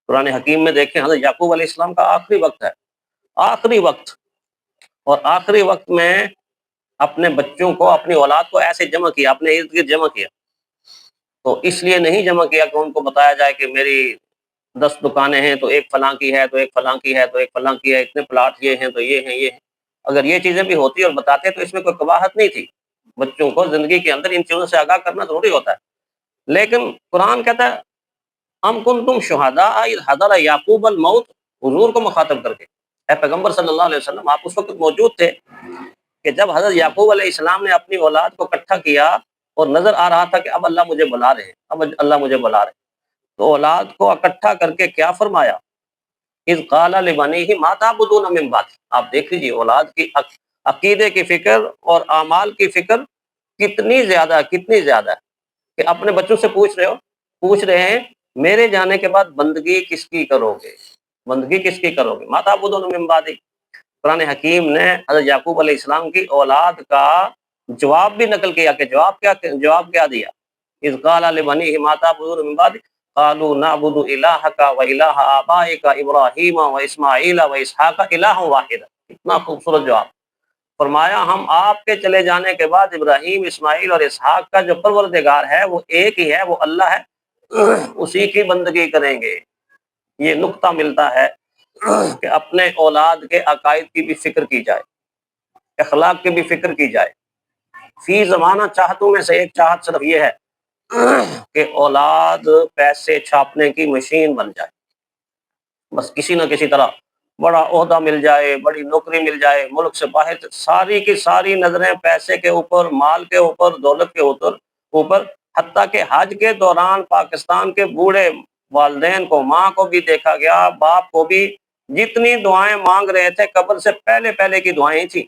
قرآن حکیم میں دیکھیں حضرت یعقوب علیہ السلام کا آخری وقت ہے، آخری وقت، اور آخری وقت میں اپنے بچوں کو، اپنی اولاد کو ایسے جمع کیا، اپنے ارد گرد جمع کیا، تو اس لیے نہیں جمع کیا کہ ان کو بتایا جائے کہ میری 10 دکانیں ہیں، تو ایک فلاں کی ہے، تو ایک فلاں کی ہے، تو ایک فلاں کی ہے، اتنے پلاٹ یہ ہیں، تو یہ ہیں، یہ ہیں۔ اگر یہ چیزیں بھی ہوتی اور بتاتے تو اس میں کوئی قباحت نہیں تھی، بچوں کو زندگی کے اندر ان چیزوں سے آگاہ کرنا ضروری ہوتا ہے۔ لیکن قرآن کہتا ہے ام کنتم شہداء اذ حضر یعقوب الموت، حضور کو مخاطب کر کے، اے پیغمبر صلی اللہ علیہ وسلم، آپ اس وقت موجود تھے کہ جب حضرت یعقوب علیہ السلام نے اپنی اولاد کو اکٹھا کیا اور نظر آ رہا تھا کہ اب اللہ مجھے بلا رہے ہیں، اب اللہ مجھے بلا رہے ہیں، تو اولاد کو اکٹھا کر کے کیا فرمایا؟ اذ قال لبنیہ ما تعبدون من بعد، آپ دیکھ لیجیے اولاد کی عقیدے کی فکر اور اعمال کی فکر کتنی زیادہ، کتنی زیادہ ہے کہ اپنے بچوں سے پوچھ رہے ہیں میرے جانے کے بعد بندگی کس کی کرو گے، بندگی کس کی کرو گے؟ ما تعبدون من بعدی۔ قرآن حکیم نے حضرت یعقوب علیہ السلام کی اولاد کا جواب بھی نقل کیا کہ جواب کیا دیا؟ اذ قال لبنیہ ما تعبدون من بعدی قالوا نعبد الہک و الہ آبائک ابراہیم و اسماعیل و اسحاق الہ واحد۔ اتنا خوبصورت جواب فرمایا، ہم آپ کے چلے جانے کے بعد ابراہیم، اسماعیل اور اسحاق کا جو پروردگار ہے وہ ایک ہی ہے، وہ اللہ ہے، اسی کی بندگی کریں گے۔ یہ نقطہ ملتا ہے کہ اپنے اولاد کے عقائد کی بھی فکر کی جائے، اخلاق کی بھی فکر کی جائے۔ فی زمانہ چاہتوں میں سے ایک چاہت صرف یہ ہے کہ اولاد پیسے چھاپنے کی مشین بن جائے، بس کسی نہ کسی طرح بڑا عہدہ مل جائے، بڑی نوکری مل جائے، ملک سے باہر ساری کی ساری نظریں پیسے کے اوپر، مال کے اوپر، دولت کے اوپر، حتیٰ کہ حج کے دوران پاکستان کے بوڑھے والدین کو، ماں کو بھی دیکھا گیا، باپ کو بھی، جتنی دعائیں مانگ رہے تھے قبر سے پہلے کی دعائیں تھیں،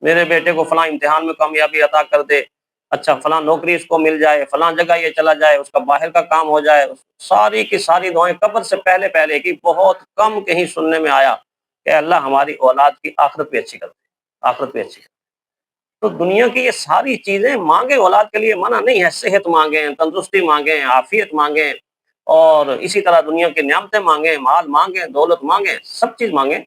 میرے بیٹے کو فلاں امتحان میں کامیابی عطا کر دے، اچھا فلاں نوکری اس کو مل جائے، فلاں جگہ یہ چلا جائے، اس کا باہر کا کام ہو جائے، ساری کی ساری دعائیں قبر سے پہلے کی۔ بہت کم کہیں سننے میں آیا کہ اللہ ہماری اولاد کی آخرت بھی اچھی کر دے، آخرت بھی اچھی کر دے۔ تو دنیا کی یہ ساری چیزیں مانگیں، اولاد کے لیے منع نہیں ہے، صحت مانگیں، تندرستی مانگیں، عافیت مانگیں، اور اسی طرح دنیا کی نعمتیں مانگیں، مال مانگیں، دولت مانگیں، سب چیز مانگیں،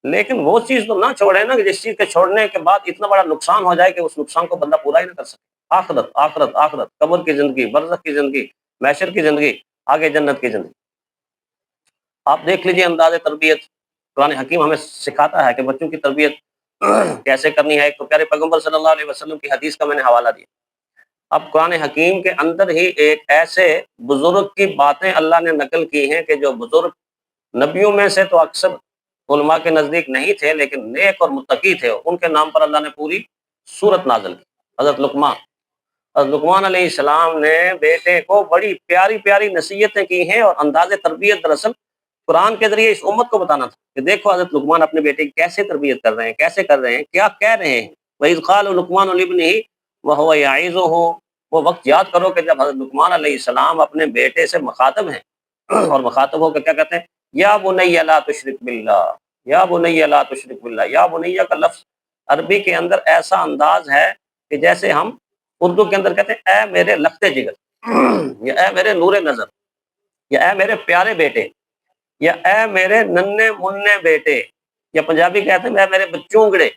لیکن وہ چیز تو نہ چھوڑیں نا کہ جس چیز کے چھوڑنے کے بعد اتنا بڑا نقصان ہو جائے کہ اس نقصان کو بندہ پورا ہی نہ کر سکے۔ آخرت، آخرت، آخرت، قبر کی زندگی، برزخ کی زندگی، محشر کی زندگی، آگے جنت کی زندگی۔ آپ دیکھ لیجئے انداز تربیت، قرآن حکیم ہمیں سکھاتا ہے کہ بچوں کی تربیت کیسے کرنی ہے۔ ایک تو پیارے پیغمبر صلی اللہ علیہ وسلم کی حدیث کا میں نے حوالہ دیا، اب قرآن حکیم کے اندر ہی ایک ایسے بزرگ کی باتیں اللہ نے نقل کی ہیں کہ جو بزرگ نبیوں میں سے تو اکثر علماء کے نزدیک نہیں تھے، لیکن نیک اور متقی تھے، ان کے نام پر اللہ نے پوری سورت نازل کی۔ حضرت لقمان علیہ السلام نے بیٹے کو بڑی پیاری پیاری نصیحتیں کی ہیں، اور انداز تربیت دراصل قرآن کے ذریعے اس امت کو بتانا تھا کہ دیکھو حضرت لقمان اپنے بیٹے کی کیسے تربیت کر رہے ہیں، کیسے کر رہے ہیں، کیا کہہ رہے ہیں۔ وَإِذْ قَالَ لُقْمَانُ لِابْنِهِ وَهُوَ يَعِظُهُ، وہ وقت یاد کرو کہ جب حضرت لقمان علیہ السلام اپنے بیٹے سے مخاطب ہیں اور مخاطب ہو کے کیا کہتے ہیں؟ یا بنی لا تشرک باللہ، یا بنی لا تشرک باللہ۔ یا بنی کا لفظ عربی کے اندر ایسا انداز ہے کہ جیسے ہم اردو کے اندر کہتے ہیں اے میرے لخت جگر، یا اے میرے نور نظر، یا اے میرے پیارے بیٹے، یا اے میرے ننے مننے بیٹے، یا پنجابی کہتے ہیں اے میرے بچونگڑے۔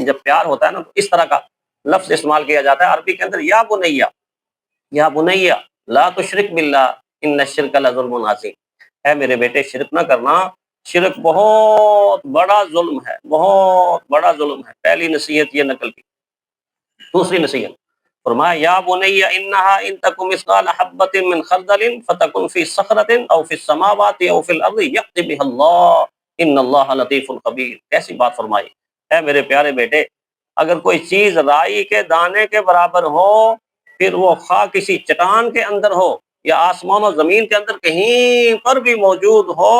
جب پیار ہوتا ہے نا تو اس طرح کا لفظ استعمال کیا جاتا ہے عربی کے اندر، یا بنیا، یا بنیا لا تشرک باللہ ان الشرک لظلم عظیم، اے میرے بیٹے شرک نہ کرنا، شرک بہت بڑا ظلم ہے، بہت بڑا ظلم ہے۔ پہلی نصیحت یہ نقل کی۔ دوسری نصیحت فرمایا یا بنی انہا ان تک مثقال حبۃ من خردل فتکن فی صخرۃ او فی السماوات او فی الارض یأت بها اللہ ان اللہ لطیف خبیر۔ کیسی بات فرمائی، اے میرے پیارے بیٹے، اگر کوئی چیز رائی کے دانے کے برابر ہو، پھر وہ خواہ کسی چٹان کے اندر ہو یا آسمان و زمین کے اندر کہیں پر بھی موجود ہو،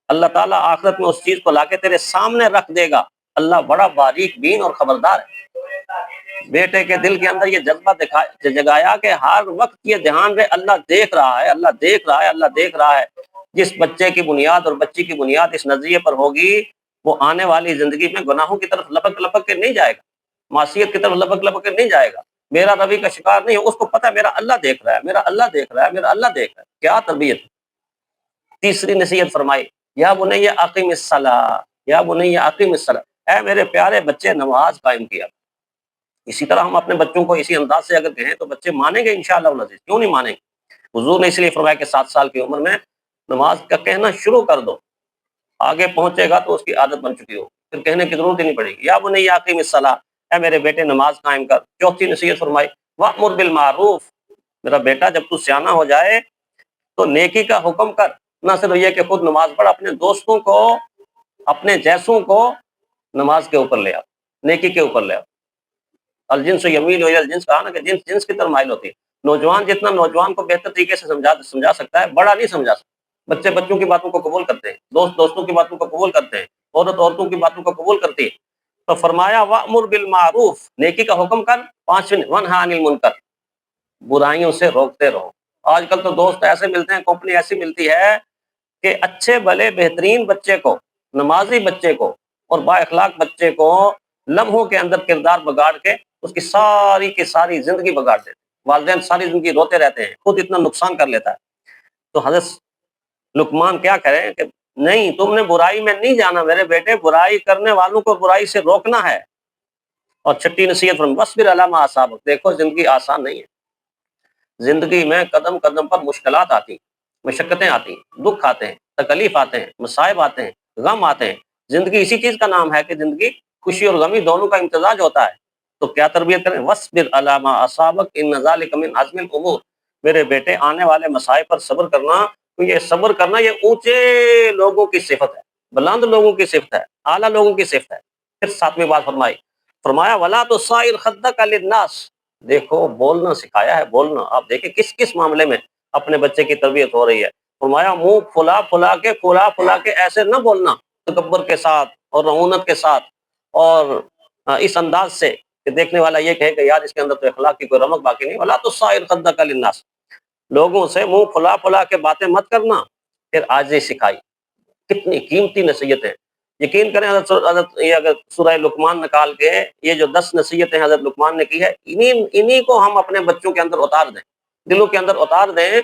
اللہ تعالیٰ آخرت میں اس چیز کو لا کے تیرے سامنے رکھ دے گا۔ اللہ بڑا باریک بین اور خبردار ہے۔ بیٹے کے دل کے اندر یہ جذبہ جگایا کہ ہر وقت یہ دھیان رہے اللہ دیکھ رہا ہے، اللہ دیکھ رہا ہے، اللہ دیکھ رہا ہے۔ جس بچے کی بنیاد اور بچی کی بنیاد اس نظریے پر ہوگی، وہ آنے والی زندگی میں گناہوں کی طرف لپک لپک کے نہیں جائے گا، معصیت کی طرف لپک لپک کے نہیں جائے گا، میرا روی کا شکار نہیں ہے۔ اس کو پتہ ہے میرا اللہ دیکھ رہا ہے، میرا اللہ دیکھ رہا ہے، میرا اللہ دیکھ رہا ہے۔ کیا تربیت! تیسری نصیحت فرمائی یا بنی اقیم الصلاۃ، یا بنی اقیم الصلاۃ، اے میرے پیارے بچے نماز قائم کیا۔ اسی طرح ہم اپنے بچوں کو اسی انداز سے اگر کہیں تو بچے مانیں گے انشاءاللہ العزیز، کیوں نہیں مانیں گے؟ حضور نے اس لیے فرمایا کہ 7 سال کی عمر میں نماز کا کہنا شروع کر دو، آگے پہنچے گا تو اس کی عادت بن چکی ہو، پھر کہنے کی ضرورت ہی نہیں پڑے گی۔ یا بنی اقیم الصلاۃ، اے میرے بیٹے نماز قائم کر۔ چوتھی نصیحت فرمائی وامر بالمعروف، میرا بیٹا جب تو سیانہ ہو جائے تو نیکی کا حکم کر، نہ صرف یہ کہ خود نماز پڑھ، اپنے دوستوں کو، اپنے جیسوں کو نماز کے اوپر لے آؤ، نیکی کے اوپر لے آؤ۔ الجنس یمیل الی الجنس، کہا نا کہ جنس جنس کی طرف مائل ہوتی ہے۔ نوجوان جتنا نوجوان کو بہتر طریقے سے سمجھا سکتا ہے، بڑا نہیں سمجھا سکتا۔ بچے بچوں کی باتوں کو قبول کرتے ہیں، دوست دوستوں کی باتوں کو قبول کرتے ہیں، عورت عورتوں کی باتوں کو قبول کرتی ہے۔ تو فرمایا وامر بالمعروف، نیکی کا حکم کر، 5 ونہا عن المنکر، برائیوں سے روکتے رہو۔ آج کل تو دوست ایسے ملتے ہیں، کمپنی ایسی ملتی ہے کہ اچھے بھلے بہترین بچے کو، نمازی بچے کو اور با اخلاق بچے کو لمحوں کے اندر کردار بگاڑ کے اس کی ساری کی ساری زندگی بگاڑ دیتے ہیں۔ والدین ساری زندگی روتے رہتے ہیں، خود اتنا نقصان کر لیتا ہے۔ تو حضرت لقمان کیا کریں کہ نہیں، تم نے برائی میں نہیں جانا میرے بیٹے، برائی کرنے والوں کو برائی سے روکنا ہے۔ اور چھٹی نصیحت وَاصْبِرْ عَلَىٰ مَا أَصَابَكَ، دیکھو زندگی آسان نہیں ہے، زندگی میں قدم قدم پر مشکلات آتی ہیں، مشقتیں آتی ہیں، دکھ آتے ہیں، تکلیف آتے ہیں، مصائب آتے ہیں، غم آتے ہیں۔ زندگی اسی چیز کا نام ہے کہ زندگی خوشی اور غمی دونوں کا امتزاج ہوتا ہے۔ تو کیا تربیت کریں؟ وَاصْبِرْ عَلَىٰ مَا أَصَابَكَ إِنَّ ذَلِكَ مِنْ عَزْمِ الْأُمُورِ، میرے بیٹے آنے والے مصائب پر صبر کرنا، تو یہ صبر کرنا یہ اونچے لوگوں کی صفت ہے، بلند لوگوں کی صفت ہے، اعلیٰ لوگوں کی صفت ہے۔ پھر 7ویں بات فرمایا وَلَا تُصَعِّرْ خَدَّكَ لِلنَّاسِ، دیکھو بولنا سکھایا ہے، بولنا۔ آپ دیکھیں کس کس معاملے میں اپنے بچے کی تربیت ہو رہی ہے۔ فرمایا منہ پھلا پھلا کے ایسے نہ بولنا، تکبر کے ساتھ اور رعونت کے ساتھ، اور اس انداز سے کہ دیکھنے والا یہ کہے کہ یار اس کے اندر تو اخلاق کی کوئی رمق باقی نہیں۔ وَلَا تُصَعِّرْ خَدَّكَ لِلنَّاسِ، لوگوں سے منہ پھلا کے باتیں مت کرنا۔ پھر عاجزی سکھائی، کتنی قیمتی نصیحتیں۔ یقین کریں حضرت یہ اگر سورہ لقمان نکال کے یہ جو 10 نصیحتیں حضرت لقمان نے کی ہے، انہی کو ہم اپنے بچوں کے اندر اتار دیں، دلوں کے اندر اتار دیں،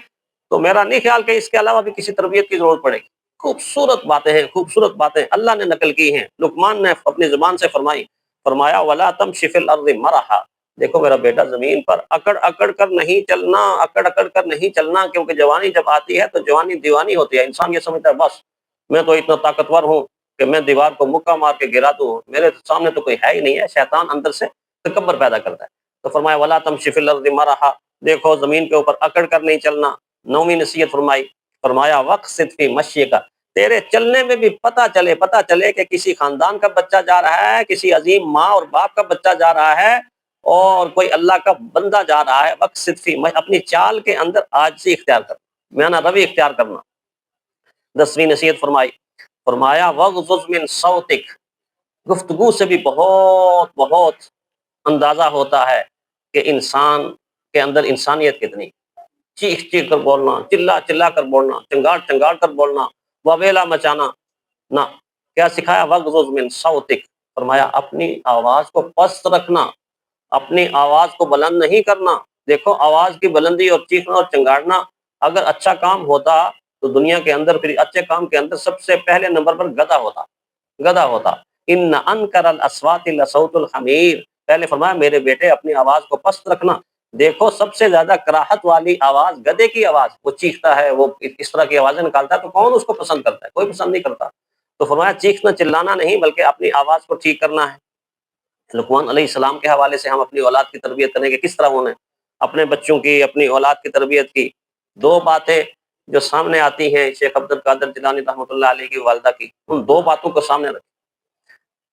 تو میرا نہیں خیال کہ اس کے علاوہ بھی کسی تربیت کی ضرورت پڑے گی۔ خوبصورت باتیں ہیں، خوبصورت باتیں اللہ نے نقل کی ہیں، لقمان نے اپنی زبان سے فرمائی۔ فرمایا وَلَا تَمْشِ فِي الْأَرْضِ مَرَحًا، دیکھو میرا بیٹا زمین پر اکڑ اکڑ کر نہیں چلنا، اکڑ اکڑ کر نہیں چلنا، کیونکہ جوانی جب آتی ہے تو جوانی دیوانی ہوتی ہے۔ انسان یہ سمجھتا ہے بس میں تو اتنا طاقتور ہوں کہ میں دیوار کو مکہ مار کے گرا دوں، میرے سامنے تو کوئی ہے ہی نہیں ہے۔ شیطان اندر سے تکبر پیدا کرتا ہے۔ تو فرمایا وَلَا تَمْشِ فِي الْأَرْضِ مَرَحًا، دیکھو زمین کے اوپر اکڑ کر نہیں چلنا۔ 9ویں نصیحت فرمائی، فرمایا وَاقْصِدْ فِي مَشْيِكَ، تیرے چلنے میں بھی پتہ چلے کہ کسی خاندان کا بچہ جا رہا ہے، کسی عظیم ماں اور باپ کا بچہ جا رہا ہے، اور کوئی اللہ کا بندہ جا رہا ہے۔ وَاقْصِدْ فِي، اپنی چال کے اندر عاجزی اختیار کر، میانہ روی اختیار کرنا۔ 10ویں نصیحت فرمائی، فرمایا وَاغْضُضْ مِنْ صَوْتِكَ، گفتگو سے بھی بہت بہت اندازہ ہوتا ہے کہ انسان کے اندر انسانیت کتنی۔ چیخ چیخ کر بولنا، چلا چلا کر بولنا، چنگاڑ چنگاڑ کر بولنا، وبیلا مچانا نہ۔ کیا سکھایا؟ وَاغْضُضْ مِنْ صَوْتِكَ، فرمایا اپنی آواز کو پست رکھنا، اپنی آواز کو بلند نہیں کرنا۔ دیکھو آواز کی بلندی اور چیخنا اور چنگاڑنا اگر اچھا کام ہوتا تو دنیا کے اندر پھر اچھے کام کے اندر سب سے پہلے نمبر پر گدھا ہوتا۔ ان انکر الاصوات لصوت الحمیر، پہلے فرمایا میرے بیٹے اپنی آواز کو پست رکھنا۔ دیکھو سب سے زیادہ کراہت والی آواز گدھے کی آواز، وہ چیختا ہے، وہ اس طرح کی آوازیں نکالتا ہے، تو کون اس کو پسند کرتا ہے؟ کوئی پسند نہیں کرتا۔ تو فرمایا چیخنا چلانا نہیں بلکہ اپنی آواز کو ٹھیک کرنا ہے۔ لقمان علیہ السلام کے حوالے سے ہم اپنی اولاد کی تربیت کریں گے، کس طرح انہیں اپنے بچوں کی، اپنی اولاد کی تربیت کی۔ 2 باتیں جو سامنے آتی ہیں شیخ عبد القادر جیلانی رحمۃ اللہ علیہ کی والدہ کی، ان 2 باتوں کو سامنے رکھیں۔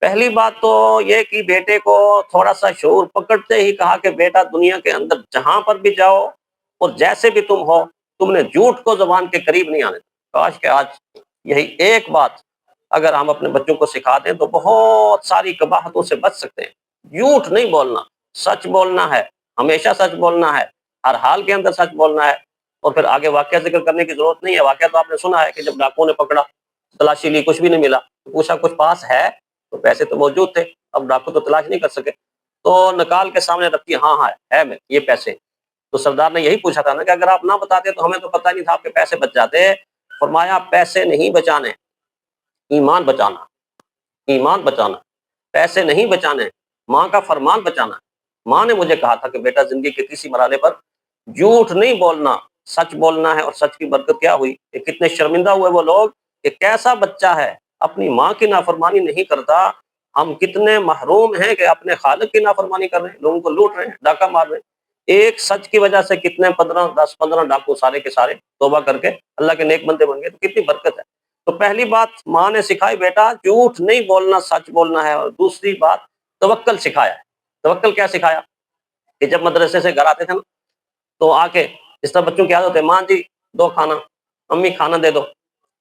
پہلی بات تو یہ کہ بیٹے کو تھوڑا سا شعور پکڑتے ہی کہا کہ بیٹا دنیا کے اندر جہاں پر بھی جاؤ اور جیسے بھی تم ہو، تم نے جھوٹ کو زبان کے قریب نہیں آنے دینا۔ کاش کہ آج یہی ایک بات اگر ہم اپنے بچوں کو سکھا دیں تو بہت ساری قباحتوں سے بچ سکتے ہیں۔ جھوٹ نہیں بولنا، سچ بولنا ہے، ہمیشہ سچ بولنا ہے، ہر حال کے اندر سچ بولنا ہے۔ اور پھر آگے واقعہ ذکر کرنے کی ضرورت نہیں ہے، واقعہ تو آپ نے سنا ہے کہ جب ڈاکوؤں نے پکڑا، تلاشی لی، کچھ بھی نہیں ملا، پوچھا کچھ پاس ہے، تو پیسے تو موجود تھے، اب ڈاکو تو تلاش نہیں کر سکے، تو نکال کے سامنے رکھتی، ہاں ہاں ہے میں یہ پیسے۔ تو سردار نے یہی پوچھا تھا نا کہ اگر آپ نہ بتاتے تو ہمیں تو پتہ نہیں تھا آپ کے پیسے بچ جاتے، فرمایا پیسے نہیں بچانے، ایمان بچانا، ایمان بچانا، پیسے نہیں بچانے، ماں کا فرمان بچانا۔ ماں نے مجھے کہا تھا کہ بیٹا زندگی کے کسی مرحلے پر جھوٹ نہیں بولنا، سچ بولنا ہے، اور سچ کی برکت کیا ہوئی کہ کتنے شرمندہ ہوئے وہ لوگ کہ کیسا بچہ ہے اپنی ماں کی نافرمانی نہیں کرتا۔ ہم کتنے محروم ہیں کہ اپنے خالق کی نافرمانی کر رہے ہیں، لوگوں کو لوٹ رہے ہیں، ڈاکہ مار رہے ہیں۔ ایک سچ کی وجہ سے کتنے 10-15 ڈاکو سارے کے سارے توبہ کر کے اللہ کے نیک بندے بن گئے، تو کتنی برکت ہے۔ تو پہلی بات ماں نے سکھائی بیٹا جھوٹ نہیں بولنا، سچ بولنا ہے، اور دوسری بات توکل سکھایا ہے۔ توکل کیا سکھایا کہ جب مدرسے سے گھر آتے تھے نا تو آ کے اس طرح بچوں کی عادت ہوتی ہے، ماں جی دو کھانا، امی کھانا دے دو،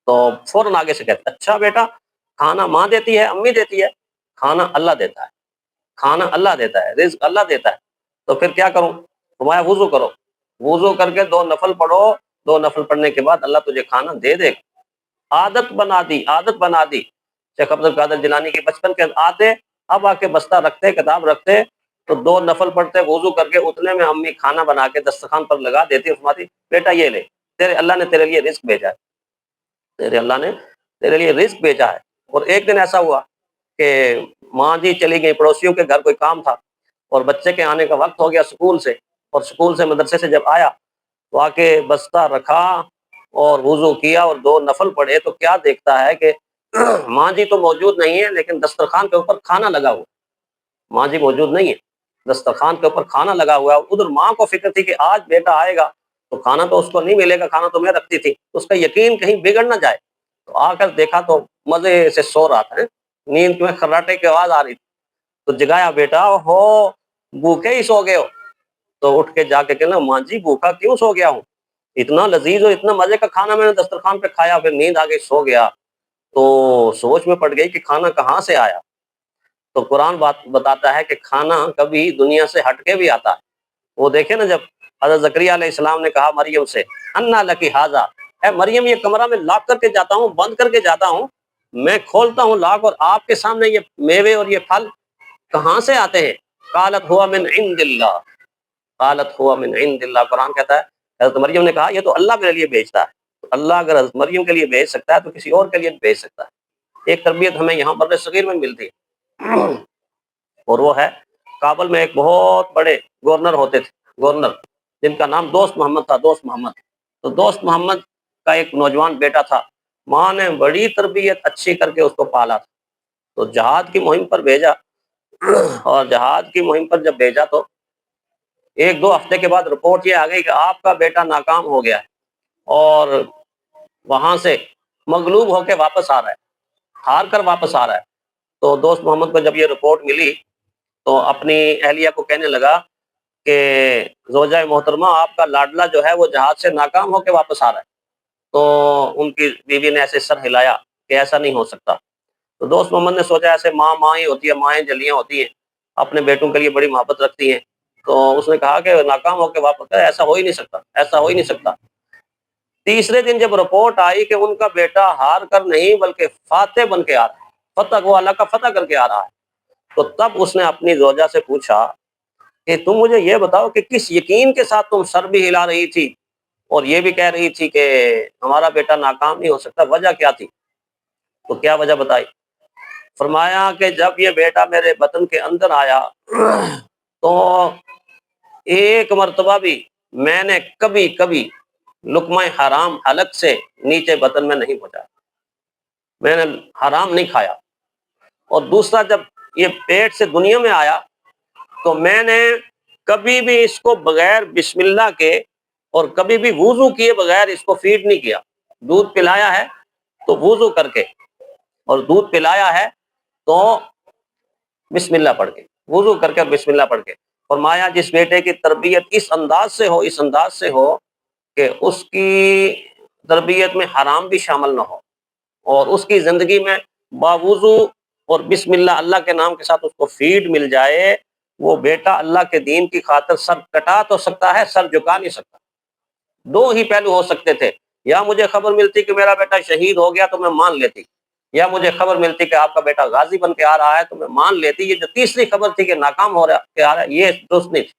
تو فوراً آگے سے کہتے اچھا بیٹا کھانا ماں دیتی ہے، امی دیتی ہے، کھانا اللہ دیتا ہے، کھانا اللہ دیتا ہے، رزق اللہ دیتا ہے، تو پھر کیا کروں؟ فرمایا وضو کرو، وضو کر کے 2 نفل پڑھو، 2 نفل پڑھنے کے بعد اللہ تجھے کھانا دے دے گا۔ عادت بنا دی، عادت بنا دی۔ شیخ عبد القادر جیلانی کی بچپن کے آتے، اب آ کے بستہ رکھتے، کتاب رکھتے، تو 2 نفل پڑھتے، وضو کر کے اتنے میں امی کھانا بنا کے دسترخوان پر لگا دیتی، فرماتی بیٹا یہ لے، تیرے اللہ نے تیرے لیے رزق بھیجا ہے، تیرے اللہ نے تیرے لیے رزق بھیجا ہے۔ اور ایک دن ایسا ہوا کہ ماں جی چلی گئی پڑوسیوں کے گھر، کوئی کام تھا، اور بچے کے آنے کا وقت ہو گیا سکول سے، اور سکول سے مدرسے سے جب آیا تو آ کے بستہ رکھا اور وضو کیا اور 2 نفل پڑھے، تو کیا دیکھتا ہے کہ ماں جی تو موجود نہیں ہے لیکن دسترخوان کے اوپر کھانا لگا ہوا، ماں جی موجود نہیں ہے، دسترخوان کے اوپر کھانا لگا ہوا ہے۔ ادھر ماں کو فکر تھی کہ آج بیٹا آئے گا تو کھانا تو اس کو نہیں ملے گا، کھانا تو میں رکھتی تھی، اس کا یقین کہیں بگڑ نہ جائے، تو آ کر دیکھا تو مزے سے سو رہا تھا، نیند میں خراٹے کی آواز آ رہی تھی، تو جگایا بیٹا ہو بھوکے ہی سو گئے ہو؟ تو اٹھ کے جا کے کہنا ماں جی بھوکا کیوں سو گیا ہوں، اتنا لذیذ اور اتنا مزے کا کھانا میں نے دسترخوان پہ کھایا، پھر نیند آ گئی سو گیا۔ تو سوچ میں پڑ گئی کہ کھانا کہاں سے آیا، تو قرآن بات بتاتا ہے کہ کھانا کبھی دنیا سے ہٹ کے بھی آتا ہے۔ وہ دیکھیں نا جب حضرت زکریا علیہ السلام نے کہا مریم سے انا لکی ھذا، اے مریم یہ کمرہ میں لاک کر کے جاتا ہوں، بند کر کے جاتا ہوں، میں کھولتا ہوں لاک اور آپ کے سامنے یہ میوے اور یہ پھل کہاں سے آتے ہیں؟ قالت ہوا من عند اللہ، قالت ہوا من عند اللہ، قرآن کہتا ہے حضرت مریم نے کہا یہ تو اللہ میرے لیے بھیجتا ہے، تو اللہ اگر حضرت مریم کے لیے بھیج سکتا ہے تو کسی اور کے لیے بھی بھیج سکتا ہے۔ ایک تربیت ہمیں یہاں بر صغیر میں ملتی ہے، اور وہ ہے کابل میں ایک بہت بڑے گورنر ہوتے تھے، گورنر جن کا نام دوست محمد تھا، دوست محمد۔ تو دوست محمد کا ایک نوجوان بیٹا تھا، ماں نے بڑی تربیت اچھی کر کے اس کو پالا تھا، تو جہاد کی مہم پر بھیجا، اور جہاد کی مہم پر جب بھیجا تو 1-2 ہفتے کے بعد رپورٹ یہ آ گئی کہ آپ کا بیٹا ناکام ہو گیا ہے اور وہاں سے مغلوب ہو کے واپس آ رہا ہے، ہار کر واپس آ رہا ہے۔ تو دوست محمد کو جب یہ رپورٹ ملی تو اپنی اہلیہ کو کہنے لگا کہ زوجہ محترمہ آپ کا لاڈلا جو ہے وہ جہاد سے ناکام ہو کے واپس آ رہا ہے۔ تو ان کی بیوی نے ایسے سر ہلایا کہ ایسا نہیں ہو سکتا۔ تو دوست محمد نے سوچا ایسے ماں ہی ہوتی ہے، مائیں جلیاں ہوتی ہیں، اپنے بیٹوں کے لیے بڑی محبت رکھتی ہیں، تو اس نے کہا کہ ناکام ہو کے واپس، ایسا ہو ہی نہیں سکتا، ایسا ہو ہی نہیں سکتا۔ تیسرے دن جب رپورٹ آئی کہ ان کا بیٹا ہار کر نہیں بلکہ فاتح بن کے آ رہا ہے، فتح کو اللہ کا فتح کر کے آ رہا ہے، تو تب اس نے اپنی زوجہ سے پوچھا کہ تم مجھے یہ بتاؤ کہ کس یقین کے ساتھ تم سر بھی ہلا رہی تھی اور یہ بھی کہہ رہی تھی کہ ہمارا بیٹا ناکام نہیں ہو سکتا، وجہ کیا تھی؟ تو کیا وجہ بتائی؟ فرمایا کہ جب یہ بیٹا میرے بطن کے اندر آیا تو ایک مرتبہ بھی میں نے کبھی لقمہ حرام حلق سے نیچے بطن میں نہیں پہنچایا، میں نے حرام نہیں کھایا، اور دوسرا جب یہ پیٹ سے دنیا میں آیا تو میں نے کبھی بھی اس کو بغیر بسم اللہ کے اور کبھی بھی وضو کیے بغیر اس کو فیڈ نہیں کیا، دودھ پلایا ہے تو وضو کر کے، اور دودھ پلایا ہے تو بسم اللہ پڑھ کے، وضو کر کے اور بسم اللہ پڑھ کے۔ فرمایا جس بیٹے کی تربیت اس انداز سے ہو، اس انداز سے ہو کہ اس کی تربیت میں حرام بھی شامل نہ ہو، اور اس کی زندگی میں باوضو اور بسم اللہ اللہ کے نام کے ساتھ اس کو فیڈ مل جائے، وہ بیٹا اللہ کے دین کی خاطر سر کٹا تو سکتا ہے، سر جھکا نہیں سکتا۔ 2 ہی پہلو ہو سکتے تھے، یا مجھے خبر ملتی کہ میرا بیٹا شہید ہو گیا تو میں مان لیتی، یا مجھے خبر ملتی کہ آپ کا بیٹا غازی بن کے آ رہا ہے تو میں مان لیتی۔ یہ جو تیسری خبر تھی کہ ناکام ہو رہا کہ آ رہا ہے، یہ درست نہیں تھی۔